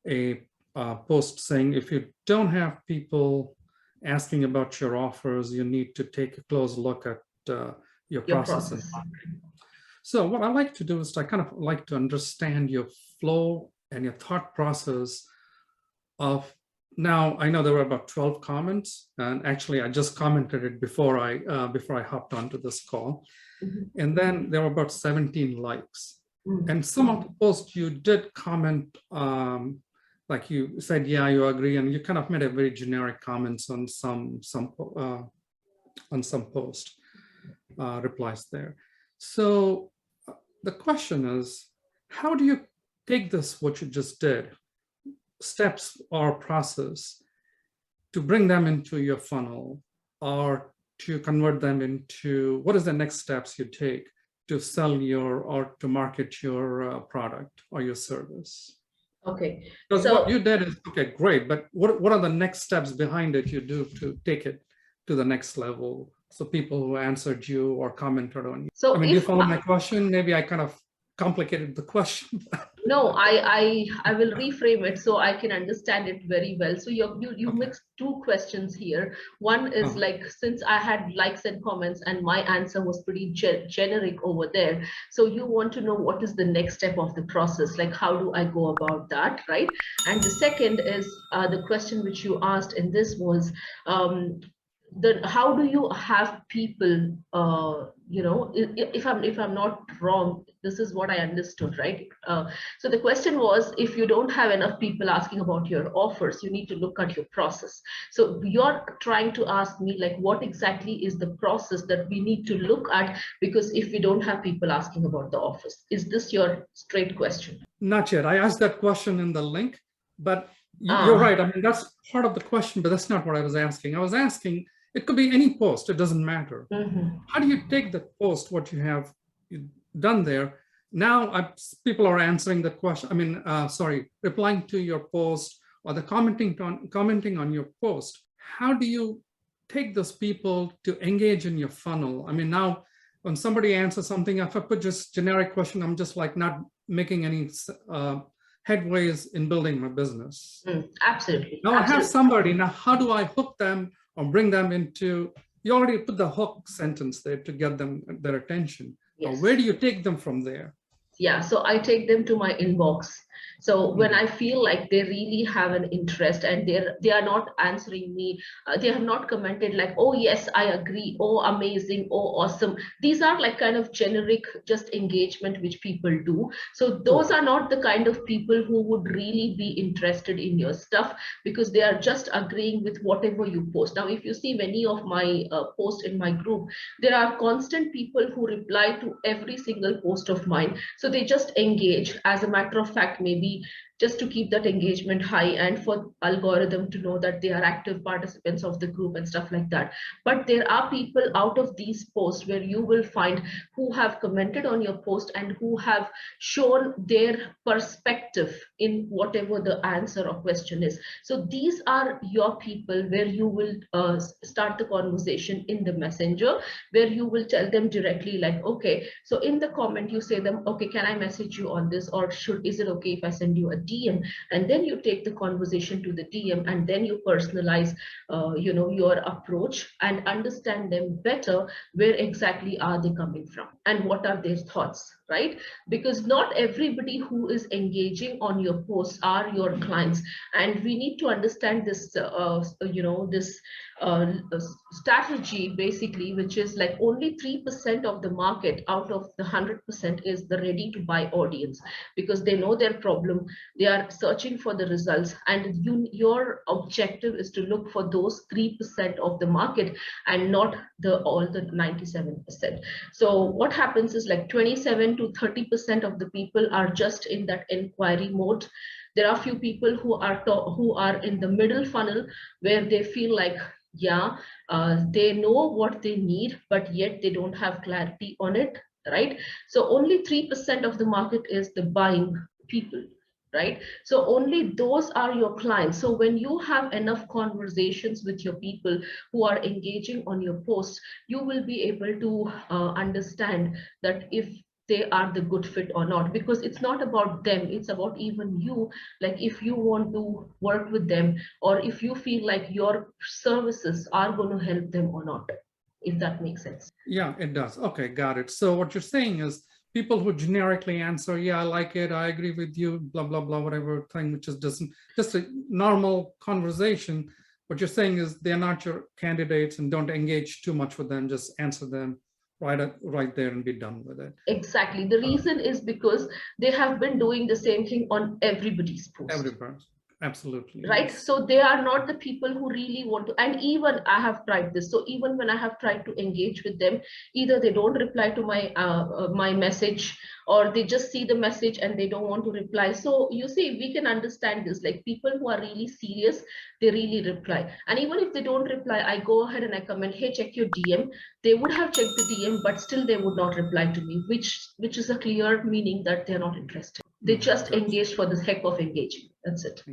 a post saying, if you don't have people asking about your offers, you need to take a close look at your process. So what I like to do is I kind of like to understand your flow and your thought process of, now I know there were about 12 comments, and actually I just commented it before I hopped onto this call. And then there were about 17 likes. And some of the posts you did comment, like you said, yeah, you agree, and you kind of made a very generic comments on some post replies there. So the question is, how do you take this, what you just did, steps or process, to bring them into your funnel, or to convert them into, what is the next steps you take to sell your, or to market your product or your service? Okay. Because so what you did is, okay, great, but what are the next steps behind it you do to take it to the next level? So people who answered you or commented on you. So I mean, do you follow my question? Maybe I kind of complicated the question. No, I will reframe it so I can understand it very well. So you okay. Mixed two questions here. One is like, since I had likes and comments and my answer was pretty generic over there, so you want to know what is the next step of the process, like how do I go about that, right? And the second is the question which you asked, and this was how do you have people, you know, if I'm not wrong, this is what I understood, right? So the question was, if you don't have enough people asking about your offers, you need to look at your process. So you're trying to ask me, like, what exactly is the process that we need to look at? Because if we don't have people asking about the offers, is this your straight question? Not yet. I asked that question in the link, but you're right. I mean, that's part of the question, but that's not what I was asking. I was asking, it could be any post, it doesn't matter. How do you take the post, what you have done there? Now people are answering the question, I mean, replying to your post, or the commenting on your post. How do you take those people to engage in your funnel? I mean, now when somebody answers something, if I put just generic question, I'm just like not making any headways in building my business. Absolutely. Now I have somebody, now how do I hook them or bring them into, you already put the hook sentence there to get them their attention. Yes. Now, where do you take them from there? Yeah, so I take them to my inbox. So when I feel like they really have an interest and they are not answering me, they have not commented like, oh yes, I agree, oh amazing, oh awesome. These are like kind of generic just engagement which people do. So those are not the kind of people who would really be interested in your stuff, because they are just agreeing with whatever you post. Now, if you see many of my posts in my group, there are constant people who reply to every single post of mine. So they just engage. As a matter of fact, maybe just to keep that engagement high and for algorithm to know that they are active participants of the group and stuff like that. But there are people out of these posts where you will find who have commented on your post and who have shown their perspective in whatever the answer or question is. So these are your people where you will start the conversation in the messenger, where you will tell them directly like, okay, so in the comment you say them, okay, can I message you on this, or is it okay if I send you a DM? And then you take the conversation to the DM, and then you personalize you know, your approach and understand them better. Where exactly are they coming from and what are their thoughts, right? Because not everybody who is engaging on your posts are your clients, and we need to understand this you know, this strategy basically, which is like only 3% of the market out of the 100% is the ready to buy audience, because they know their problem, they are searching for the results, and your objective is to look for those 3% of the market and not all the 97%. So what happens is like 27 to 30% of the people are just in that inquiry mode. There are few people who are in the middle funnel, where they feel like, yeah, they know what they need, but yet they don't have clarity on it, right? So only 3% of the market is the buying people, right? So only those are your clients. So when you have enough conversations with your people who are engaging on your posts, you will be able to understand that if they are the good fit or not, because it's not about them, it's about even you. Like if you want to work with them, or if you feel like your services are going to help them or not, if that makes sense. Yeah, it does. Okay, got it. So what you're saying is people who generically answer, yeah, I like it, I agree with you, blah, blah, blah, whatever thing, which is just a normal conversation. What you're saying is they're not your candidates, and don't engage too much with them. Just answer them right there and be done with it. Exactly. The reason is because they have been doing the same thing on everybody's post. Everybody. Absolutely. Right. Yes. So they are not the people who really want to, and even I have tried this. So even when I have tried to engage with them, either they don't reply to my message, or they just see the message and they don't want to reply. So you see, we can understand this, like people who are really serious, they really reply. And even if they don't reply, I go ahead and I comment, hey, check your DM. They would have checked the DM, but still they would not reply to me, which is a clear meaning that they're not interested. They just Gotcha. engage for the heck of engaging. That's it.